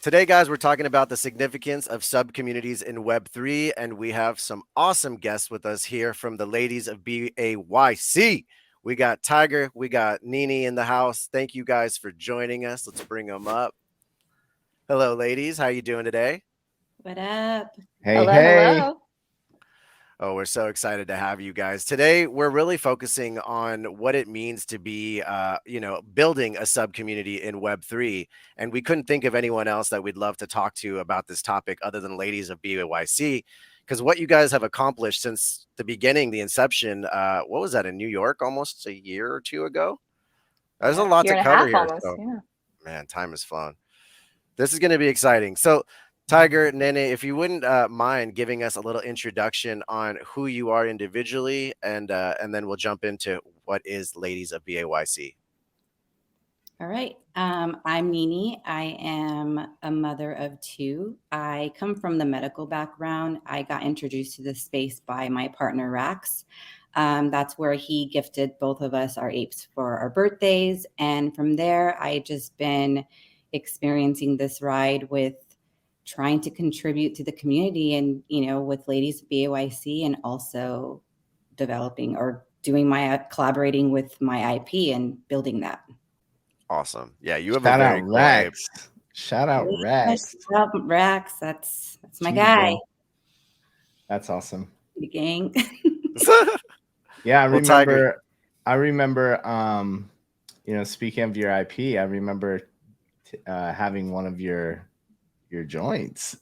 Today, guys, we're talking about the significance of sub-communities in Web3, and we have some awesome guests with us here from the ladies of BAYC. We got Tiger, we got nEEnEE in the house. Thank you guys for joining us. Let's bring them up. Hello, ladies. How you doing today? What up? Hey, Hello, hey. hello. Oh, we're so excited to have you guys. Today, we're really focusing on what it means to be, building a sub community in Web3. And we couldn't think of anyone else that we'd love to talk to about this topic other than ladies of BAYC. Because what you guys have accomplished since the beginning, the inception, what was that in New York almost a year or two ago? There's a Yeah. lot Year to and a cover half here. almost. So, Yeah. man, time has flown. This is going to be exciting. So, Tiger, nEEnEE, if you wouldn't mind giving us a little introduction on who you are individually, and then we'll jump into what is Ladies of BAYC. All right. I'm nEEnEE. I am a mother of two. I come from the medical background. I got introduced to this space by my partner, Rax. That's where he gifted both of us our apes for our birthdays. And from there, I just been experiencing this ride with trying to contribute to the community and, with Ladies of BAYC and also developing or doing my collaborating with my IP and building that. Awesome. Yeah, you have a Shout out very cool ape. Rex. Shout out Yeah, Rex. Rax, that's my Jeez, guy. bro. That's awesome. The gang. Yeah, Well, Tiger, I remember speaking of your IP, I remember having one of your joints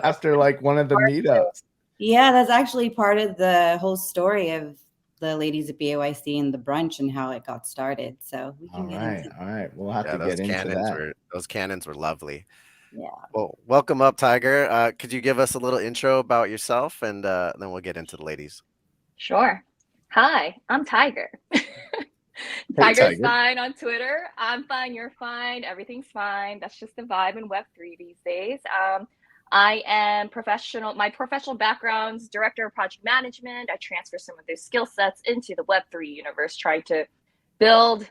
after like one of the meetups. Yeah, that's actually part of the whole story of the Ladies of BAYC and the brunch and how it got started. So we can get into All right. We'll have yeah, to get into that. those cannons were lovely. yeah. Well, welcome up, Tiger. Could you give us a little intro about yourself, and then we'll get into the ladies. Sure. Hi, I'm Tiger. Hey, Tiger's Tiger. fine on Twitter. I'm fine. You're fine. Everything's fine. That's just the vibe in Web3 these days. I am professional. My professional background's director of project management. I transfer some of those skill sets into the Web3 universe, trying to build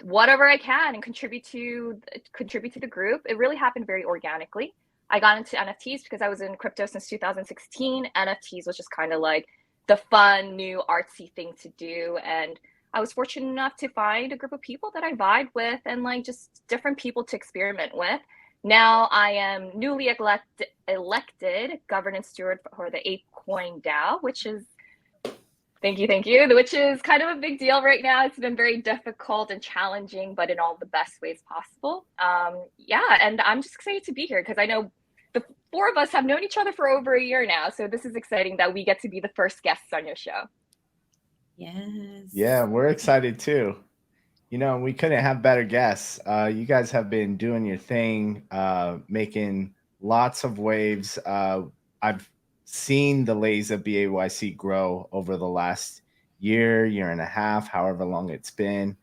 whatever I can and contribute to the group. It really happened very organically. I got into NFTs because I was in crypto since 2016. NFTs was just kind of like the fun, new, artsy thing to do. And I was fortunate enough to find a group of people that I vibe with and like just different people to experiment with. Now I am newly elected governance steward for the ApeCoin DAO, which is thank you, which is kind of a big deal right now. It's been very difficult and challenging, but in all the best ways possible. Yeah, and I'm just excited to be here because I know the four of us have known each other for over a year now. So this is exciting that we get to be the first guests on your show. Yes. Yeah, we're excited too. We couldn't have better guests. You guys have been doing your thing, making lots of waves. I've seen the Lays of BAYC grow over the last year and a half, however long it's been.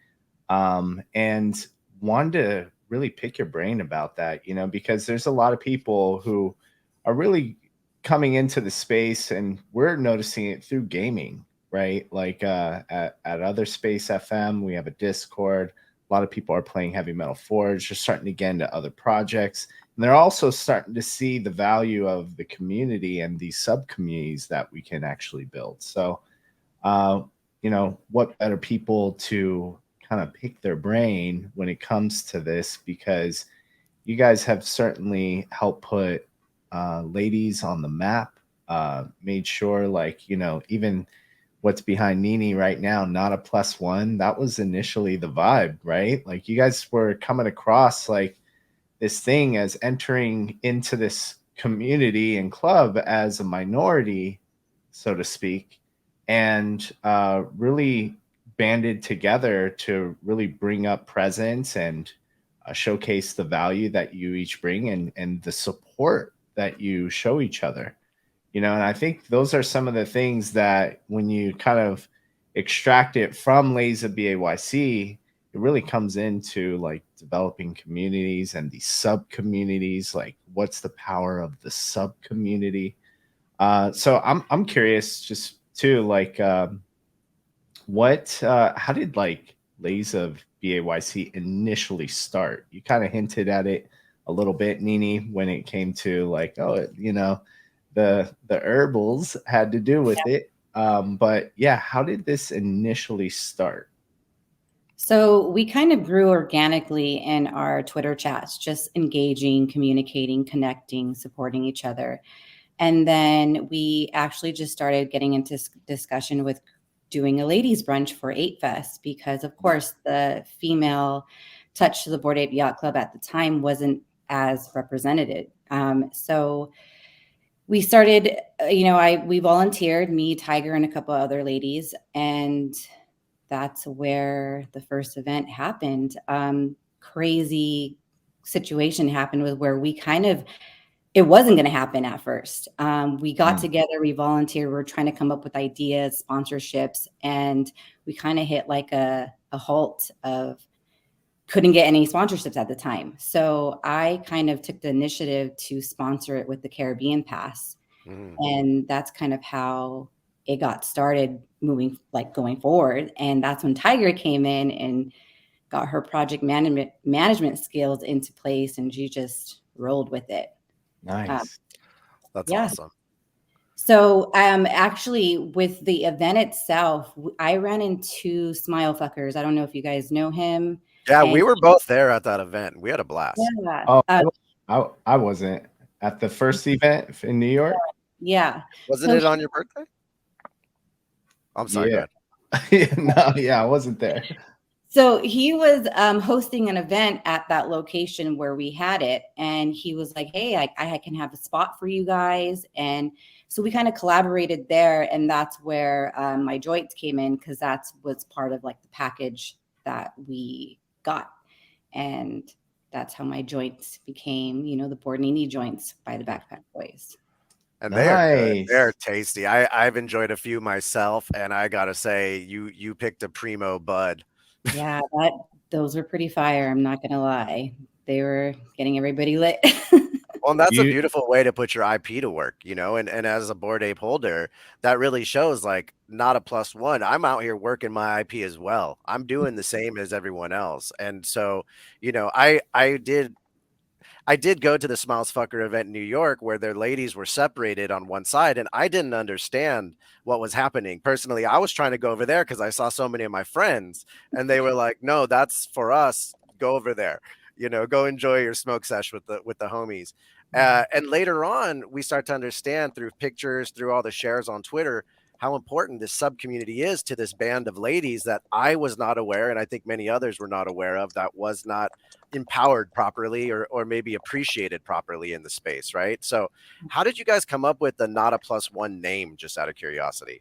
And wanted to really pick your brain about that, because there's a lot of people who are really coming into the space and we're noticing it through gaming, right? Like at other Space FM, we have a Discord. A lot of people are playing Heavy Metal Forge. They're starting to get into other projects. And they're also starting to see the value of the community and these sub communities that we can actually build. So, what better people to kind of pick their brain when it comes to this, because you guys have certainly helped put ladies on the map, made sure even what's behind nEEnEE right now, not a plus one. That was initially the vibe, right? Like you guys were coming across like this thing as entering into this community and club as a minority, so to speak, and really banded together to really bring up presence and showcase the value that you each bring and the support that you show each other. And I think those are some of the things that when you kind of extract it from Lays of BAYC, it really comes into like developing communities and these sub communities. Like, what's the power of the sub community? So I'm curious, just too, like, how did like Lays of BAYC initially start? You kind of hinted at it a little bit, nEEnEE, when it came to like, oh, you know, the herbals had to do with it. But yeah, how did this initially start? So we kind of grew organically in our Twitter chats, just engaging, communicating, connecting, supporting each other. And then we actually just started getting into discussion with doing a ladies brunch for Ape Fest, because of course the female touch to the Bored Ape Yacht Club at the time wasn't as represented. So we started, we volunteered, me, Tiger, and a couple other ladies, and that's where the first event happened. Crazy situation happened with where we kind of, it wasn't going to happen at first. We got together, we volunteered, we were trying to come up with ideas, sponsorships, and we kind of hit like a halt of couldn't get any sponsorships at the time. So I kind of took the initiative to sponsor it with the Caribbean Pass. And that's kind of how it got started going forward. And that's when Tiger came in and got her project management skills into place, and she just rolled with it. Nice. That's awesome. So actually with the event itself, I ran into Smile Fuckers. I don't know if you guys know him. Yeah, we were both there at that event. We had a blast. Yeah. Oh, I wasn't at the first event in New York. Yeah. Wasn't it on your birthday? I'm sorry. Yeah. Go ahead. No, yeah, I wasn't there. So he was hosting an event at that location where we had it. And he was like, hey, I can have a spot for you guys. And so we kind of collaborated there. And that's where my joints came in, because that's what's part of like the package that we got. And that's how my joints became, the Bored nEEnEE joints by the Backpack Boys. And they're tasty. I've enjoyed a few myself, and I gotta say, you picked a primo bud. Yeah, those were pretty fire. I'm not gonna lie. They were getting everybody lit. Well, and that's a beautiful way to put your IP to work, and as a Bored Ape holder, that really shows like not a +1. I'm out here working my IP as well. I'm doing the same as everyone else. And so, I did go to the Smiles Fucker event in New York where their ladies were separated on one side, and I didn't understand what was happening. Personally, I was trying to go over there because I saw so many of my friends, and they were like, no, that's for us. Go over there, go enjoy your smoke sesh with the homies. And later on, we start to understand through pictures, through all the shares on Twitter, how important this sub community is to this band of ladies that I was not aware, and I think many others were not aware of, that was not empowered properly or maybe appreciated properly in the space, right? So how did you guys come up with the not a +1 name, just out of curiosity?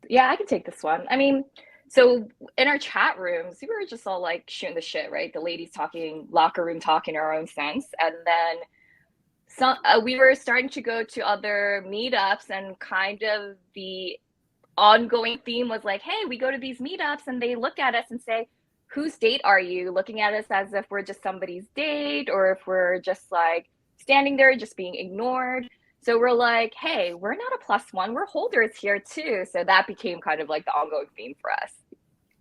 Yeah, I can take this one. I mean, so in our chat rooms, we were just all like shooting the shit, right? The ladies talking, locker room talking our own sense. And then we were starting to go to other meetups, and kind of the ongoing theme was like, hey, we go to these meetups and they look at us and say, whose date are you? Looking at us as if we're just somebody's date, or if we're just like standing there just being ignored. So we're like, hey, we're not a +1, we're holders here too. So that became kind of like the ongoing theme for us.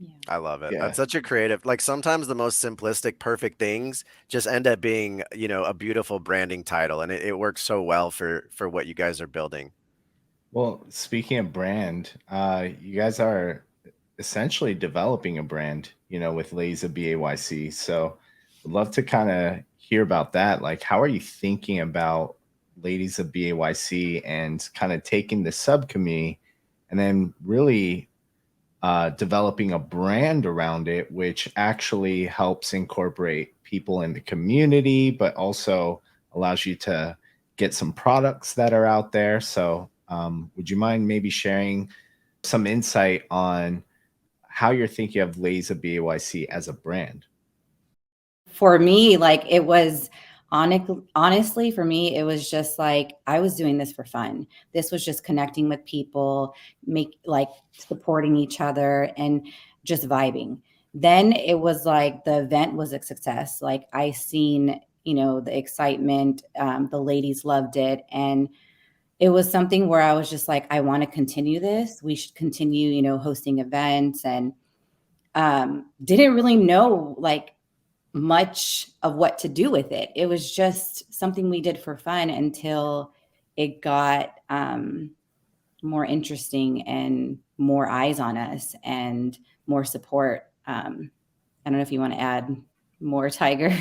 Yeah. I love it. Yeah. That's such a creative, like sometimes the most simplistic, perfect things just end up being, a beautiful branding title. And it works so well for what you guys are building. Well, speaking of brand, you guys are essentially developing a brand, with Lays of BAYC. So I'd love to kind of hear about that. Like, how are you thinking about Ladies of BAYC and kind of taking the sub community and then really developing a brand around it, which actually helps incorporate people in the community, but also allows you to get some products that are out there. So would you mind maybe sharing some insight on how you're thinking of Lays of BAYC as a brand? For me, like it was honestly, for me, it was just like I was doing this for fun. This was just connecting with people, supporting each other and just vibing. Then it was like the event was a success. Like I seen, the excitement, the ladies loved it. And it was something where I was just like, I want to continue this. We should continue, hosting events, and didn't really know like much of what to do with it. It was just something we did for fun until it got more interesting and more eyes on us and more support. I don't know if you want to add more, Tiger.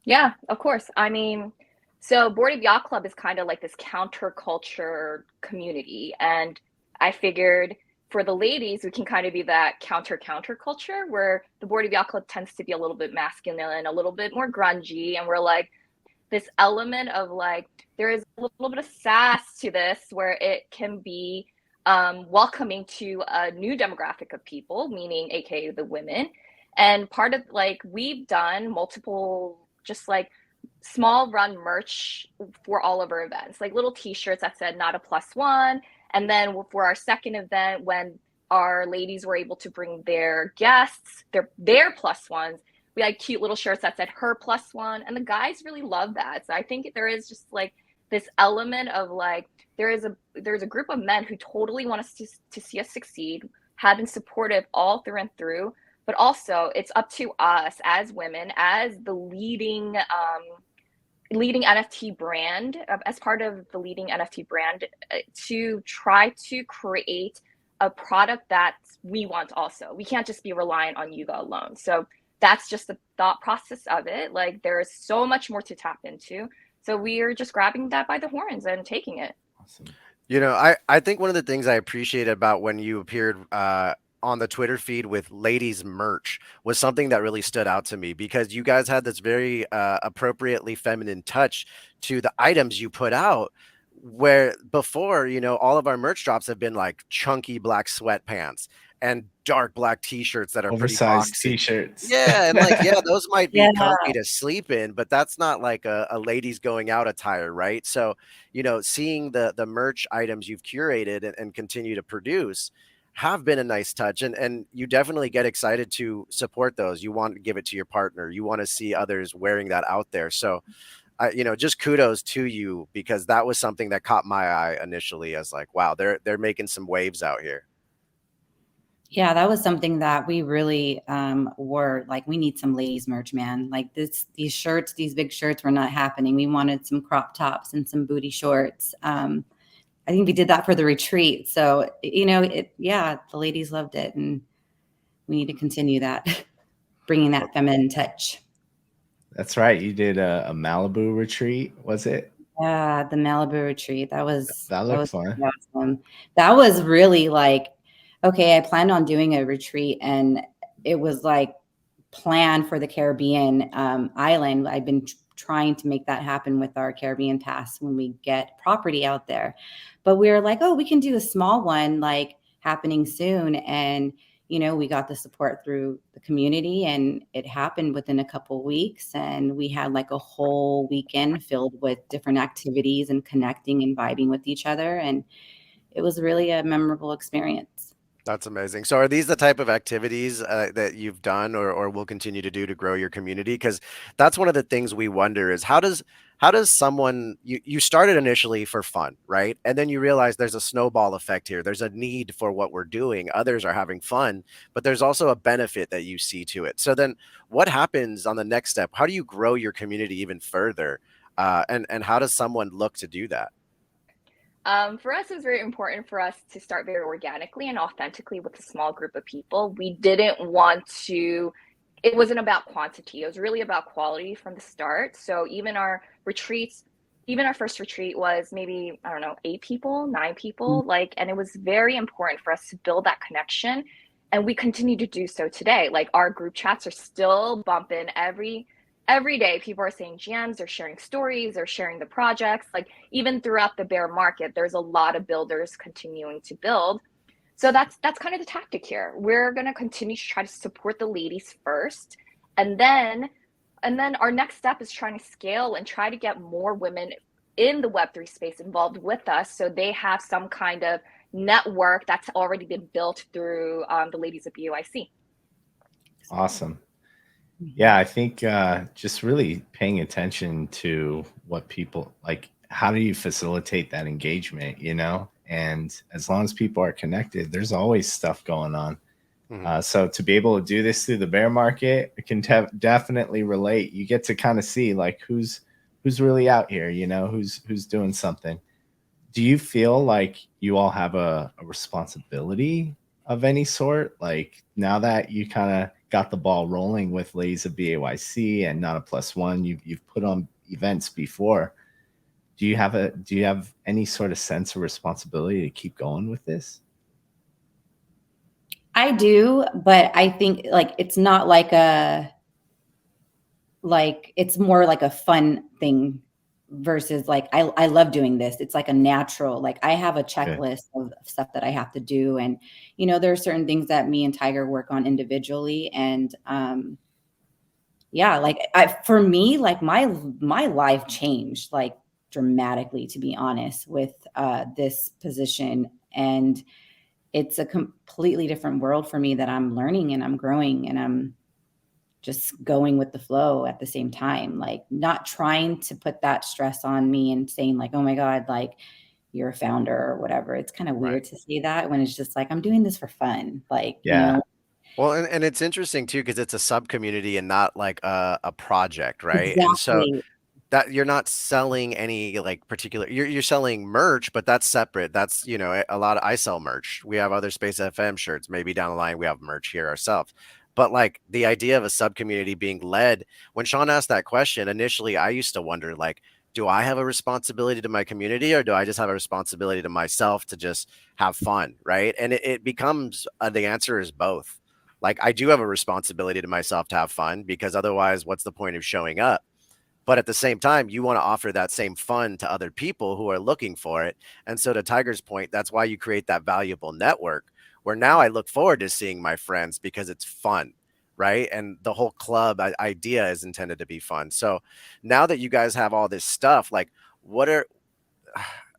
Yeah, of course. I mean, so Bored Ape Yacht Club is kind of like this counterculture community, and I figured for the ladies, we can kind of be that counter culture where the Bored Ape Yacht Club tends to be a little bit masculine, a little bit more grungy, and we're like this element of like there is a little bit of sass to this where it can be welcoming to a new demographic of people, meaning aka the women. And part of like we've done multiple just like small run merch for all of our events, like little t-shirts that said not a plus one. And then for our second event, when our ladies were able to bring their guests, their plus ones, we had cute little shirts that said her plus one, and the guys really love that. So I think there is just like this element of like there's a group of men who totally want us to see us succeed, have been supportive all through and through, but also it's up to us as women, as the leading NFT brand, as part of the leading NFT brand, to try to create a product that we want also. We can't just be reliant on Yuga alone. So that's just the thought process of it. Like there is so much more to tap into. So we are just grabbing that by the horns and taking it. Awesome. You know, I think one of the things I appreciated about when you appeared on the Twitter feed with ladies merch was something that really stood out to me, because you guys had this very appropriately feminine touch to the items you put out, where before, you know, all of our merch drops have been like chunky black sweatpants and dark black t-shirts that are pretty Oversized boxy. t-shirts. Yeah, and like, yeah, those might be Yeah. comfy to sleep in, but that's not like a ladies going out attire, right? So, you know, seeing the merch items you've curated and continue to produce have been a nice touch, and you definitely get excited to support those. You want to give it to your partner. You want to see others wearing that out there. So, you know, just kudos to you, because that was something that caught my eye initially as like, wow, they're making some waves out here. Yeah, that was something that we really were like, we need some ladies merch, man. Like these shirts, these big shirts were not happening. We wanted some crop tops and some booty shorts. I think we did that for the retreat. So, you know, the ladies loved it, and we need to continue that, bringing that feminine touch. That's right. You did a Malibu retreat, was it? Yeah, the Malibu retreat. That was fun. awesome. That was really like, okay, I planned on doing a retreat, and it was like planned for the Caribbean island. I've been trying to make that happen with our Caribbean pass when we get property out there. But we were like, oh, we can do a small one like happening soon. And you know, we got the support through the community, and it happened within a couple of weeks. And we had like a whole weekend filled with different activities and connecting and vibing with each other. And it was really a memorable experience. That's amazing. So are these the type of activities that you've done or will continue to do to grow your community? Because that's one of the things we wonder is how does someone you started initially for fun, right? And then you realize there's a snowball effect here. There's a need for what we're doing. Others are having fun, but there's also a benefit that you see to it. So then what happens on the next step? How do you grow your community even further? And how does someone look to do that? For us, it was very important for us to start very organically and authentically with a small group of people. We didn't want to, it wasn't about quantity. It was really about quality from the start. So even our retreats, even our first retreat was maybe, I don't know, 8 people, 9 people, like, and it was very important for us to build that connection. And we continue to do so today. Like our group chats are still bumping every day. People are saying GMs, they're sharing stories, they're sharing the projects. Like even throughout the bear market, there's a lot of builders continuing to build. So that's kind of the tactic here. We're going to continue to try to support the ladies first, and then our next step is trying to scale and try to get more women in the Web3 space involved with us, so they have some kind of network that's already been built through the ladies of BAYC. Awesome. Yeah, I think just really paying attention to what people like, how do you facilitate that engagement, you know? And as long as people are connected, there's always stuff going on. Mhm. So to be able to do this through the bear market, it can definitely relate. You get to kind of see like who's really out here, you know, who's doing something. Do you feel like you all have a responsibility of any sort? Like now that you kind of got the ball rolling with Ladies of BAYC and Not a Plus One, you've put on events before. Do you have any sort of sense of responsibility to keep going with this? I do, but I think like it's not like it's more like a fun thing versus like I love doing this. It's like a natural, like I have a Good. checklist of stuff that I have to do. And there are certain things that me and Tiger work on individually. And yeah, like for me, like my life changed like dramatically, to be honest, with this position. And it's a completely different world for me that I'm learning and I'm growing and I'm just going with the flow at the same time, like not trying to put that stress on me and saying like, oh my God, like you're a founder or whatever. It's kind of Right. weird to say that when it's just like, I'm doing this for fun. Like, Yeah. Well, and it's interesting too because it's a sub community and not like a project, right? And so exactly. that you're not selling any like particular you're selling merch, but that's separate. That's, a lot of I sell merch. We have other Space FM shirts. Maybe down the line we have merch here ourselves. But like the idea of a sub community being led, when Sean asked that question, initially I used to wonder like, do I have a responsibility to my community or do I just have a responsibility to myself to just have fun, right? And it becomes the answer is both. Like I do have a responsibility to myself to have fun because otherwise what's the point of showing up? But at the same time, you want to offer that same fun to other people who are looking for it. And so to Tiger's point, that's why you create that valuable network where now I look forward to seeing my friends because it's fun, right? And the whole club idea is intended to be fun. So now that you guys have all this stuff, like what are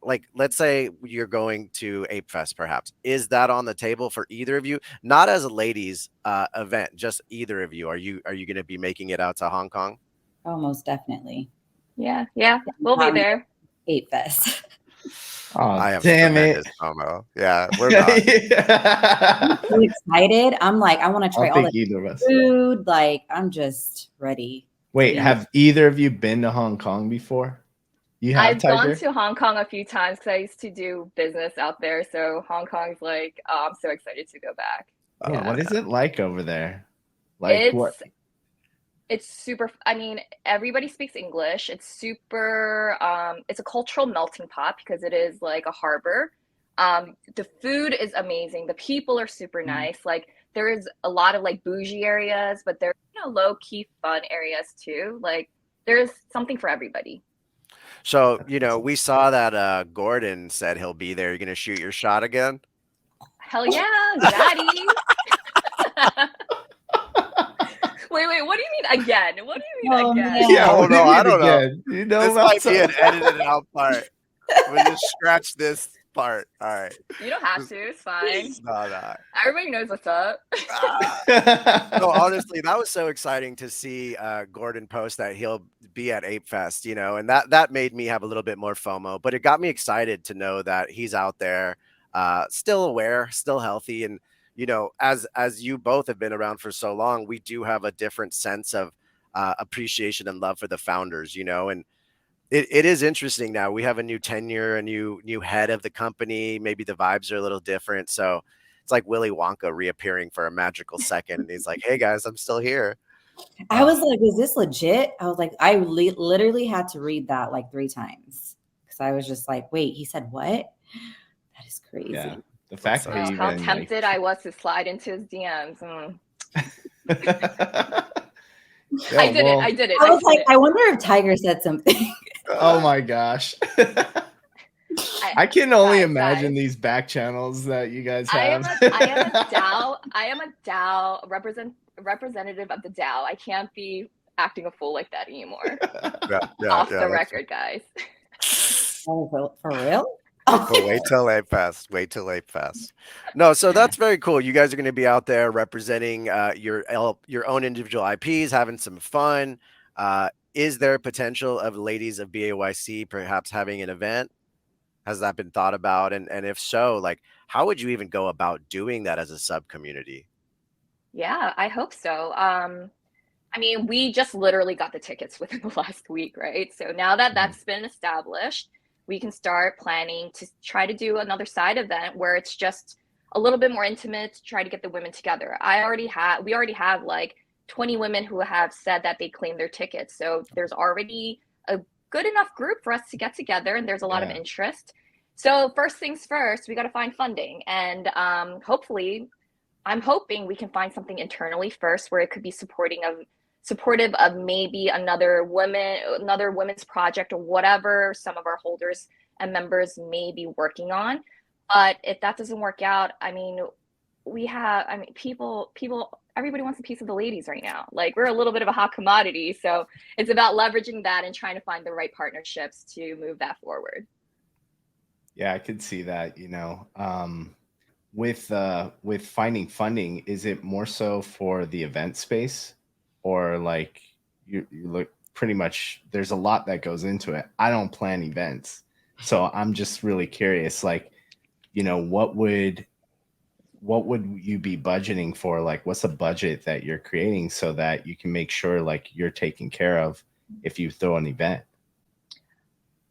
like let's say you're going to Ape Fest perhaps. Is that on the table for either of you? Not as a ladies event, just either of you. Are you going to be making it out to Hong Kong? Oh, most definitely. Yeah, yeah, we'll be Um, there. Ape Fest. Oh, I have damn it. tremendous FOMO. Yeah, we're not. I'm so excited. I'm like, I want to I try don't all the think either of us. food. Like, I'm just ready to Wait, be in the have either of you been to Hong Kong before? You have, I've gone Tiger? to Hong Kong a few times because I used to do business out there. So Hong Kong's like, oh, I'm so excited to go back. Yeah, Oh what is yeah. it like over there? Like what? It's it's super. I mean, everybody speaks English. It's super. It's a cultural melting pot because it is like a harbor. The food is amazing. The people are super nice. Like there is a lot of like bougie areas, but there's low key fun areas too. Like there's something for everybody. So, we saw that Gordon said he'll be there. You're gonna shoot your shot again? Hell yeah, zaddy. Wait, what do you mean again? What do you mean Oh again? man. Yeah, Oh what do no, you I mean don't know. again? You know This about might be an something? edited out part. We'll just scratch this part. All right. You don't have to. It's fine. No, no. Everybody knows what's up. No, honestly, that was so exciting to see Gordon post that he'll be at Ape Fest, and that made me have a little bit more FOMO, but it got me excited to know that he's out there, still aware, still healthy, and as you both have been around for so long, we do have a different sense of appreciation and love for the founders, and it is interesting now. We have a new tenure, a new head of the company. Maybe the vibes are a little different. So it's like Willy Wonka reappearing for a magical second. And he's like, hey guys, I'm still here. I was like, is this legit? I was like, I literally had to read that like 3 times because I was just like, wait, he said what? That is crazy. Yeah, the That's fact so that Oh, you how even like. tempted I was to slide into his DMs. Yo, I did it. well, I did it. I I was said like, it. I wonder if Tiger said something. oh my gosh. I, I can only guys, imagine guys. these back channels that you guys I am have. a I am a DAO. I am a DAO representative of the DAO. I can't be acting a fool like that anymore. Off the record, guys. Oh, for real? But wait till Ape Fest. Wait till Ape Fest. No, so that's very cool. You guys are going to be out there representing your own individual IPs, having some fun. Is there potential of Ladies of BAYC perhaps having an event? Has that been thought about? And if so, like, how would you even go about doing that as a sub community? Yeah, I hope so. I mean, we just literally got the tickets within the last week, right? So now that Mhm. that's been established, we can start planning to try to do another side event where it's just a little bit more intimate to try to get the women together. We already have like 20 women who have said that they claimed their tickets. So there's already a good enough group for us to get together, and there's a lot of Yeah. interest. So first things first, we got to find funding, and hopefully I'm hoping we can find something internally first where it could be supportive of maybe another women's project or whatever some of our holders and members may be working on. But if that doesn't work out, I mean, people everybody wants a piece of the ladies right now. Like we're a little bit of a hot commodity, so it's about leveraging that and trying to find the right partnerships to move that forward. Yeah, I could see that, with finding funding, is it more so for the event space, or like you look pretty much, there's a lot that goes into it. I don't plan events. So I'm just really curious, like, what would you be budgeting for? Like, what's a budget that you're creating so that you can make sure like you're taken care of if you throw an event?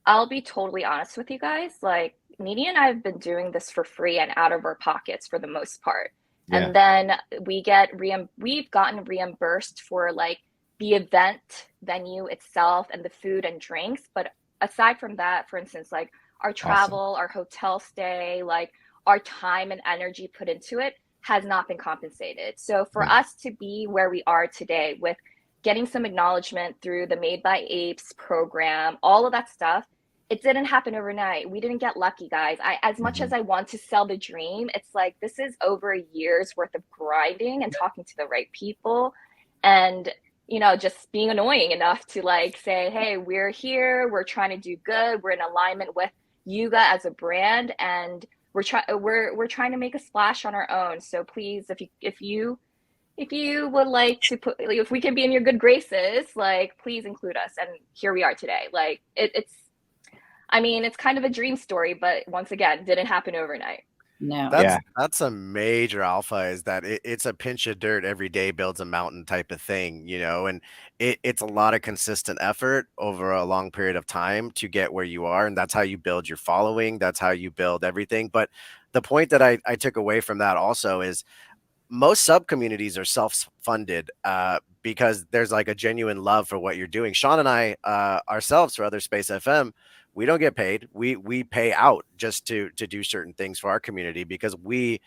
I'll be totally honest with you guys. Like, Nini and I have been doing this for free and out of our pockets for the most part. Yeah, And then we've gotten reimbursed for like the event venue itself and the food and drinks. But aside from that, for instance, like our awesome. travel, our hotel stay, like our time and energy put into it has not been compensated. So for Yeah, us to be where we are today with getting some acknowledgement through the Made by Apes program, all of that stuff, it didn't happen overnight. We didn't get lucky, guys. As much hmm, as I want to sell the dream, it's like this is over a year's worth of grinding and talking to the right people and just being annoying enough to like say, hey, we're here, we're trying to do good, we're in alignment with Yuga as a brand, and we're trying to make a splash on our own. So please, if you would like to put, like, if we can be in your good graces, like please include us. And here we are today. Like it's I mean, it's kind of a dream story, but once again, didn't happen overnight. No. yeah, That's a major alpha, is that it's a pinch of dirt every day builds a mountain type of thing, and it's a lot of consistent effort over a long period of time to get where you are. And that's how you build your following. That's how you build everything. But the point that I took away from that also is most sub communities are self-funded, because there's like a genuine love for what you're doing. Sean and I, ourselves, for Other Space FM, we don't get paid. We pay out just to do certain things for our community, because we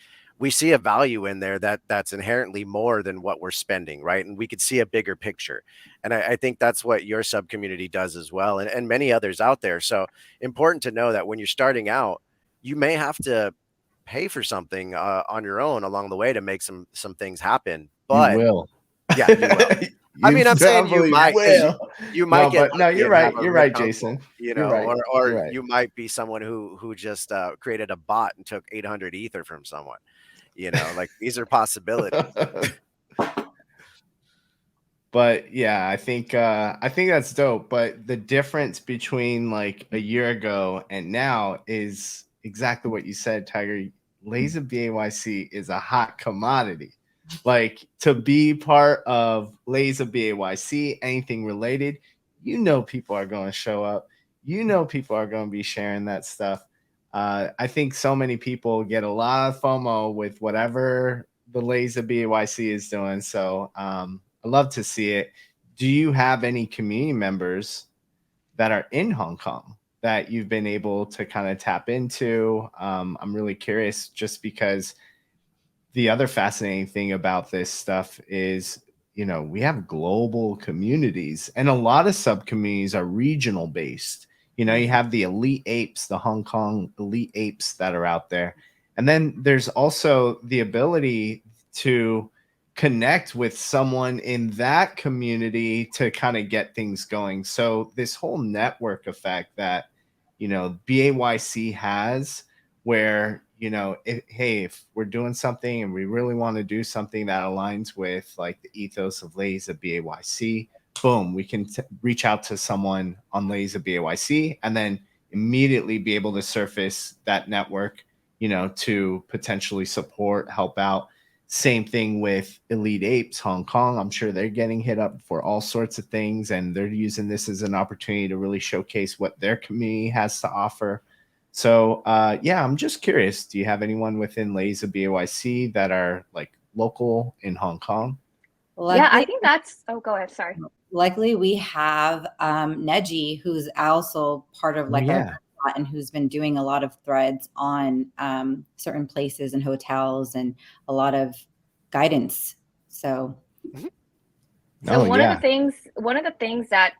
see a value in there that's inherently more than what we're spending, right? And we could see a bigger picture. And I think that's what your sub community does as well, and many others out there. So important to know that when you're starting out, you may have to pay for something on your own along the way to make some things happen. you But will. yeah, you will. I You mean, I'm saying you definitely might, because will. you might No, get but no, lucky you're and have right. a You're rich right, uncle, Jason. You're right. or You're right. you might be someone who just created a bot and took 800 ether from someone. Like these are possibilities. But yeah, I think that's dope. But the difference between like a year ago and now is exactly what you said, Tiger. Laser BAYC is a hot commodity. Like, to be part of Laser BAYC, anything related, people are going to show up. People are going to be sharing that stuff. I think so many people get a lot of FOMO with whatever the Laser BAYC is doing. So I love to see it. Do you have any community members that are in Hong Kong that you've been able to kind of tap into? I'm really curious, just because the other fascinating thing about this stuff is, we have global communities, and a lot of sub communities are regional based. You Mhm. have the elite apes, the Hong Kong elite apes that are out there. And then there's also the ability to connect with someone in that community to kind of get things going. So this whole network effect that, BAYC has, where if we're doing something and we really want to do something that aligns with like the ethos of Lays of BAYC, boom, we can reach out to someone on Lays of BAYC and then immediately be able to surface that network, to potentially support, help out. Same thing with Elite Apes Hong Kong. I'm sure they're getting hit up for all sorts of things, and they're using this as an opportunity to really showcase what their community has to offer. So yeah, I'm just curious. Do you have anyone within Ladies of BAYC that are like local in Hong Kong? Yeah, I Luckily, think that's. Oh, go ahead. Sorry. luckily we have Neji, who's also part of Oh like our yeah. and who's been doing a lot of threads on certain places and hotels and a lot of guidance. So So Oh yeah. one of the things that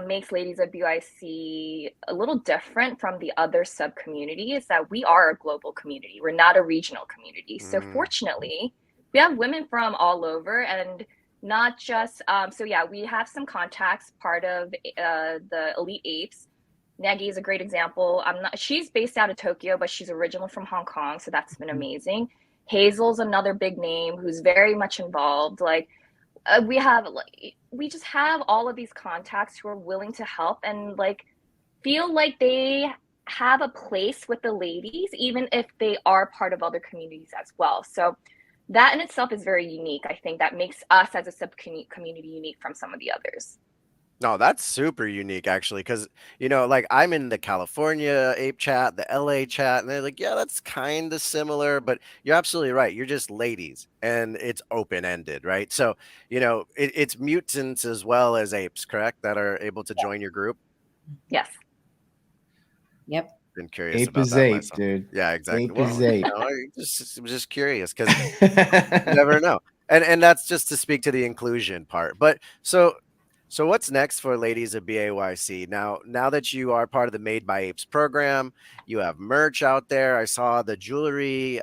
makes Ladies of BYC a little different from the other sub community is that we are a global community. We're not a regional community. So fortunately, we have women from all over, and not just. So yeah, we have some contacts. Part of the Elite Apes. Nagy is a great example. I'm not. She's based out of Tokyo, but she's originally from Hong Kong, so that's been amazing. Hazel's another big name who's very much involved. Like we just have all of these contacts who are willing to help and like feel like they have a place with the ladies, even if they are part of other communities as well. So that in itself is very unique. I think that makes us as a sub community unique from some of the others. No, that's super unique actually, because like I'm in the California ape chat, the LA chat, and they're like, yeah, that's kind of similar, but you're absolutely right. You're just ladies, and it's open ended, right? So, it's mutants as well as apes, correct, that are able to join your group. Yes. yep. Been curious Ape about is that ape, myself. dude. Yeah, exactly. Ape is Well, ape. I was just curious because you never know. And that's just to speak to the inclusion part. But so what's next for Ladies of BAYC? Now that you are part of the Made by Apes program, you have merch out there. I saw the jewelry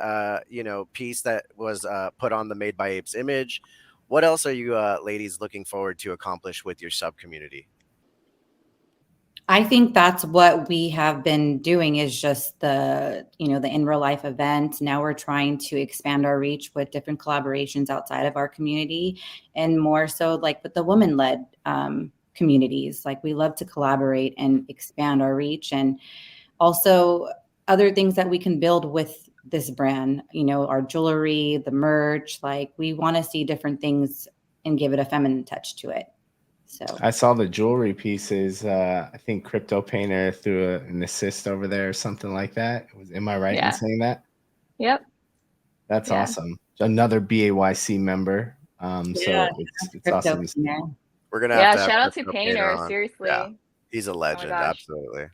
piece that was put on the Made by Apes image. What else are you ladies looking forward to accomplish with your sub community? I think that's what we have been doing is just the in real life event. Now we're trying to expand our reach with different collaborations outside of our community and more so like with the women led communities. Like we love to collaborate and expand our reach and also other things that we can build with this brand, our jewelry, the merch, like we want to see different things and give it a feminine touch to it. So I saw the jewelry pieces. I think Crypto Painter threw an assist over there or something like that. Am I right in Yeah. saying that? Yep. That's Yeah. awesome. Another BAYC member. So yeah, it's crypto awesome to see. We're gonna have Yeah. to have Shout out to Crypto Painter Painter. on. Seriously. Yeah, he's a Oh my legend. gosh. Absolutely.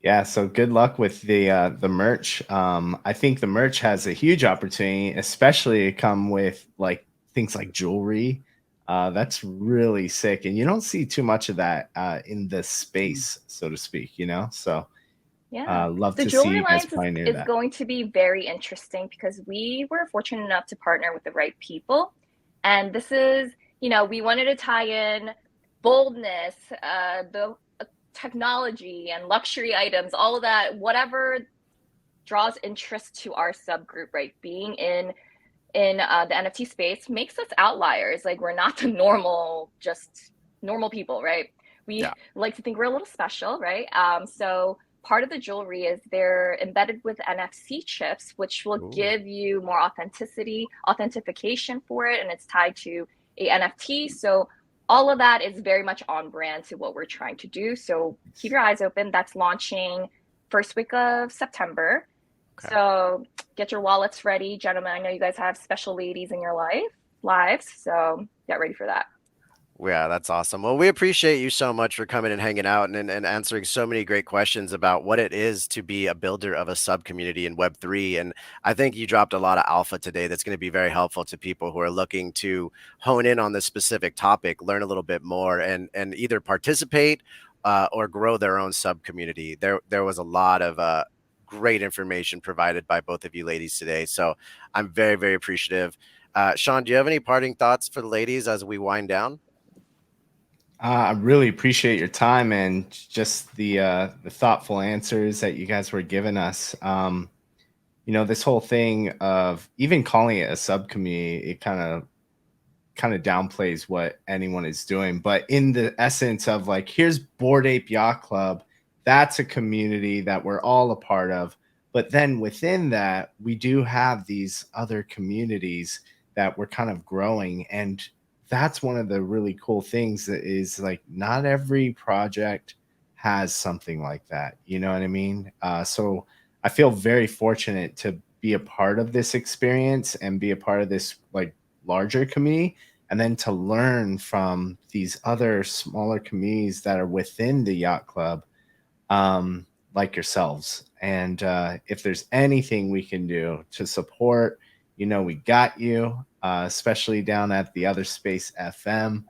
Yeah, so good luck with the merch. I think the merch has a huge opportunity, especially to come with like things like jewelry. That's really sick, and you don't see too much of that in this space, so to speak. So Yeah. love The to see jewelry you guys lines pioneer is that. going to be very interesting because we were fortunate enough to partner with the right people. And this is, we wanted to tie in boldness, the technology and luxury items, all of that, whatever draws interest to our subgroup, right? Being in the NFT space makes us outliers. Like we're not the just normal people, right? We Yeah. like to think we're a little special, right? So part of the jewelry is they're embedded with NFC chips, which will Ooh. give you more authentication for it, and it's tied to a NFT. So all of that is very much on brand to what we're trying to do. So keep your eyes open. That's launching first week of September. Okay. So get your wallets ready, gentlemen. I know you guys have special ladies in your lives, so get ready for that. Yeah, that's awesome. Well, we appreciate you so much for coming and hanging out and answering so many great questions about what it is to be a builder of a sub community in Web3. And I think you dropped a lot of alpha today that's going to be very helpful to people who are looking to hone in on this specific topic, learn a little bit more, and either participate or grow their own sub community. There was a lot of great information provided by both of you ladies today. So I'm very, very appreciative. Sean, do you have any parting thoughts for the ladies as we wind down? I really appreciate your time and just the thoughtful answers that you guys were giving us. This whole thing of even calling it a sub community, it kind of downplays what anyone is doing. But in the essence of like, here's Bored Ape Yacht Club, that's a community that we're all a part of. But then within that, we do have these other communities that we're kind of growing. And that's one of the really cool things that is like not every project has something like that. You know what I mean? So I feel very fortunate to be a part of this experience and be a part of this like larger community, and then to learn from these other smaller communities that are within the yacht club, like yourselves. And if there's anything we can do to support, you know, we got you, especially down at the Other Space FM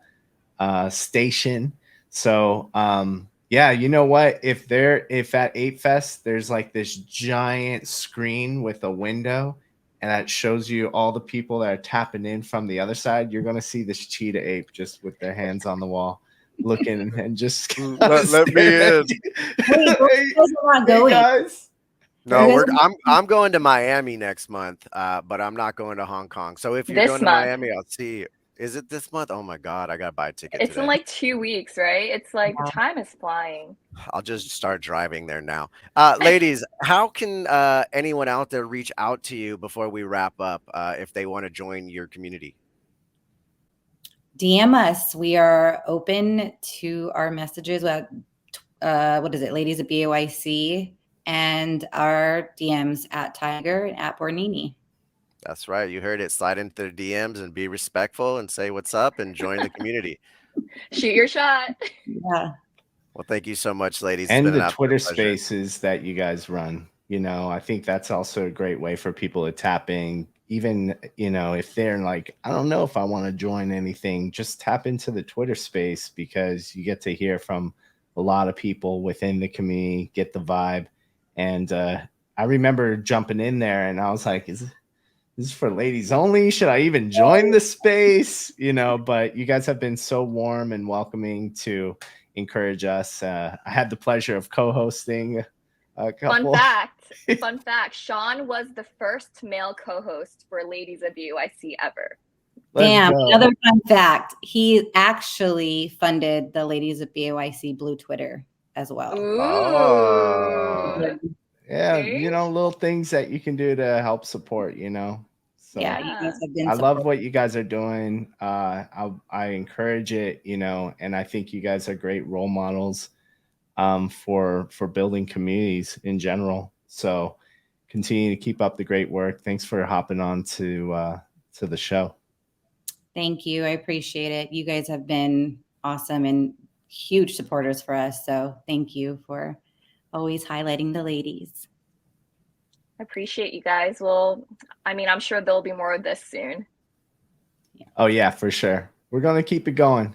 station. So yeah, you know what? If at Ape Fest there's like this giant screen with a window and that shows you all the people that are tapping in from the other side, you're gonna see this cheetah ape just with their hands on the wall, looking and just Let me in. Wait, those guys are not going. guys. No, You guys I'm going to Miami next month, but I'm not going to Hong Kong. So if you're This going to month. Miami, I'll see you. Is it this month? Oh my God, I gotta buy a ticket It's today. in like 2 weeks, right? It's like Yeah. time is flying. I'll just start driving there now. Ladies, how can anyone out there reach out to you before we wrap up if they want to join your community? DM us. We are open to our messages. What is it? Ladies at BAYC and our DMs at Tiger and at Bored NEEnEE. That's right. You heard it. Slide into their DMs and be respectful and say what's up and join the community. Shoot your shot. Yeah. Well, thank you so much, ladies. It's And been an the absolute Twitter pleasure. spaces that you guys run, you know, I think that's also a great way for people to tap in. Even, you know, if they're like, I don't know if I want to join anything, just tap into the Twitter space, because you get to hear from a lot of people within the community, get the vibe. And I remember jumping in there and I was like, is this is for ladies only? Should I even join the space? You know, but you guys have been so warm and welcoming to encourage us. I had the pleasure of co-hosting a couple. Fun fact, Sean was the first male co-host for Ladies of BYC ever. Damn, another fun fact. He actually funded the Ladies of BAYC Blue Twitter as well. Ooh. Oh. Yeah, See? you know, little things that you can do to help support, you know. So Yeah, you guys have been I love supportive. what you guys are doing. I encourage it, you know, and I think you guys are great role models for building communities in general. So continue to keep up the great work. Thanks for hopping on to the show. Thank you. I appreciate it. You guys have been awesome and huge supporters for us. So thank you for always highlighting the ladies. I appreciate you guys. Well, I mean, I'm sure there'll be more of this soon. Oh yeah, for sure. We're gonna keep it going.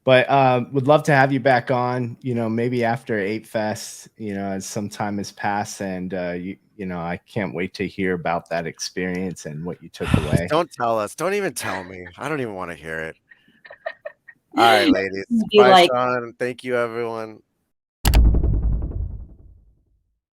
But would love to have you back on, you know, maybe after Ape Fest, you know, as some time has passed, and you know, I can't wait to hear about that experience and what you took away. Don't tell us. Don't even tell me. I don't even want to hear it. All right, ladies. You Bye, like- Sean. Thank you, everyone.